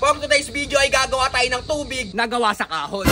For today's video ay gagawa tayo ng tubig na gawa sa kahon.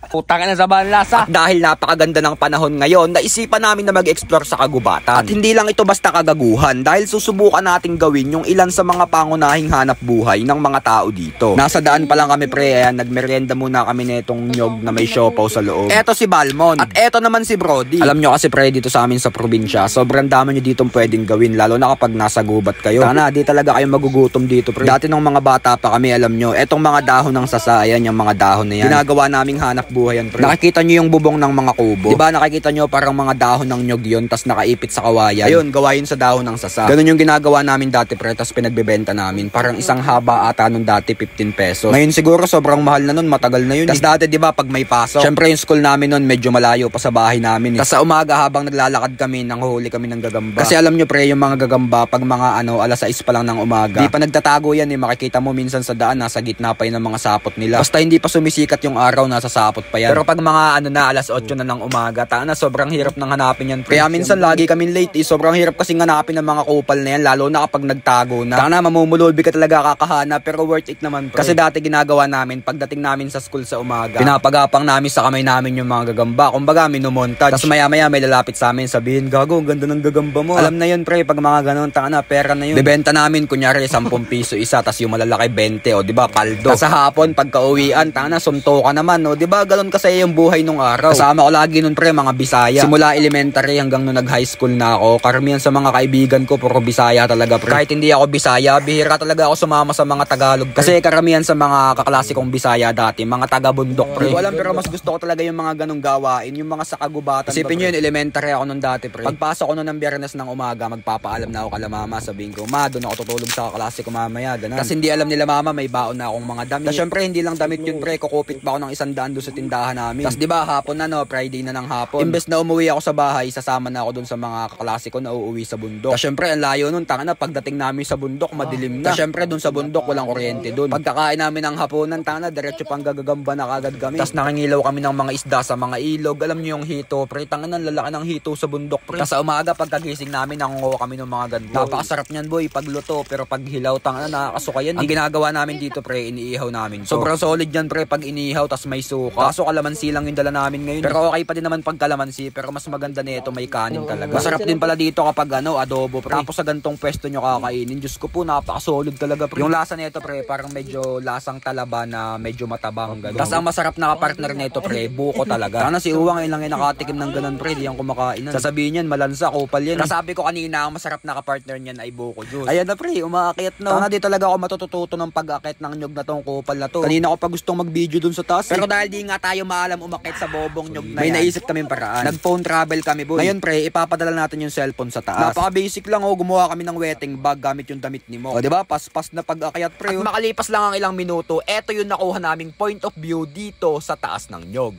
Putang ina sa banlasa. At dahil napakaganda ng panahon ngayon, naisipan namin na mag-explore sa kagubatan. At hindi lang ito basta kagaguhan, dahil susubukan nating gawin yung ilan sa mga pangunahing hanap buhay ng mga tao dito. Nasa daan pa lang kami pre, ayan, nagmerienda muna kami netong nyog na may siopaw sa loob. Eto si Balmon. At eto naman si Brody. Alam nyo kasi pre, dito sa amin sa probinsya, sobrang dami nyo ditong pwedeng gawin, lalo na kapag nasa gubat kayo. Sana di talaga kayo magugutom dito pre. Dati nung mga bata pa kami, alam nyo, etong mga dahon ng sasa, ayan yung mga dahon na yan, ginagawa naming hanap buhay yan pre. Nakikita nyo yung bubong ng mga kubo, diba nakikita nyo parang mga dahon ng nyog yun, tas nakaipit sa kawayan. Ayun, gawain sa dahon ng sasa. Ganun yung ginagawa namin dati pre, tas pinagbebenta namin. Parang isang haba ata nung dati 15 pesos. Ngayon siguro sobrang mahal na nun, matagal na yun. Tas dati diba pag may pasok, syempre yung school namin nun medyo malayo pa sa bahay namin. Tas sa umaga habang naglalakad kami, nanghuli kami ng gagamba. Kasi alam nyo pre, yung mga gagamba pag mga alas 6 pa lang ng umaga, di pa nagtatago yan eh. Makikita mo minsan sa daan, nasa gitna pa yun ng mga sapot nila. Basta hindi pa sumisikat yung araw, nasa sapot pa yan. Pero pag mga alas 8 na ng umaga, sobrang hirap nang hanapin yan. Kaya minsan lagi kami late eh. Sobrang hirap kasing hanapin ng mga kupal na yan, lalo na kapag nagtago na. Mamumulolbi ka talaga kakahanap, pero worth it naman pre. Kasi dati ginagawa namin, pagdating namin sa school sa umaga, pinapagapang namin sa kamay namin yung mga gagamba. Kumbaga minumontage. Tapos maya maya may lalapit sa amin, sabihin, gago, ang ganda ng gagamba mo. Alam na yun pre, pag mga ganun, pera na yun. Bebenta namin, kunyari 10 piso isa, tas yung malalaki 20, o diba, paldo. Tapos sa hapon, pagka uwian, sunto ka naman, o diba, ganun kasi yung buhay nung araw. Kasama ko lagi nun pre, mga Bisaya. Simula elementary hanggang nung nag-high school na ako, karamihan sa mga kaibigan ko, puro Bisaya talaga pre. Kahit hindi ako Bisaya, bihira talaga ako sumama sa mga Tagalog pre. Kasi karamihan sa mga kaklase kong Bisaya dati, mga taga-bundok pre. Hindi ko alam, pero mas gusto ko talaga yung mga ganung gawain, yung mga sa kagubatan. Isipin nyo yun, elementary ako nun dati pre. Pagpasok ko nun ng Biyernes ng umaga, magpapaalam na ako kala mama, sabihin ko, ma, doon ako tutulog sa kaklase ko mamaya, ganun. Kasi hindi alam nila mama, may baon na akong mga damit. Tapos syempre hindi lang damit yun pre, kukupit pa ako ng 100 doon sa tindahan namin. Tapos diba, hapon na no, Friday na ng hapon. Imbes na umuwi ako sa bahay, sasama na ako doon sa mga kaklase ko na uuwi sa bundok. Tapos syempre ang layo nun, pagdating namin sa bundok, madilim na. Tapos syempre doon sa bundok, walang kuryente doon. Pagkakain namin ng hapunan, diretso pang gagagamba na kagad kami. Tapos nakingilaw kami ng mga isda sa mga ilog. Alam nyo yung hito, pre, lalaki ng hito sa bundok, pre. Tapos sa umaga, pagkagising namin, nangunguha kami ng mga ganito. Napakasarap niyan, boy, pagluto, pero pag hilaw, nakakasuka yan. Ang ginagawa namin dito, pre, iniihaw namin. Sobrang solid yan, pre, pag iniihaw, tas may suka. Kaso kalamansi lang yung dala namin ngayon. Pero okay pa din naman pag kalamansi, pero mas maganda nito, may kanin talaga. Masarap din pala dito kapag adobo, pre. Tapos sa gantong pwesto nyo kakainin, Diyos ko po, napaka-solid talaga, pre. Yung lasa nito, pre, parang medyo lasang talaba na medyo matabang gano'n. Tapos ang masarap na kapartner nito, pre, buko talaga. Sana si Uwang ngayon lang yung nakatikim ng ganun, pre, di yan kumakain. Sasabihin yan, malansa, kupal yan. Sabi ko kanina, ang masarap na kapartner niyan ay buko juice. Ayan na, pre, umaakit no. Sana di talaga ako matututo ng pag-akit ng nyog na tong kupal na to. Kanina ko pa gustong mag-video dun sa taas. Pero dahil di nga tayo maalam umakit sa bobong nyog na yan, may naisip kaming paraan. Nag-phone travel kami, boy. Ngayon, pre, ipapadala natin yung cellphone sa taas. Napaka-basic lang, gumawa kami ng wetting bag gamit yung damit ni Mo. O, diba? Paspas na pag-akyat, pre. At makalipas lang ang ilang minuto, eto yung nakuha naming point of view dito sa taas ng nyog.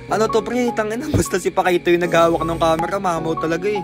Ano to, pre? Tangina, basta si Pakito yung naghawak ng camera, mamaw talaga eh.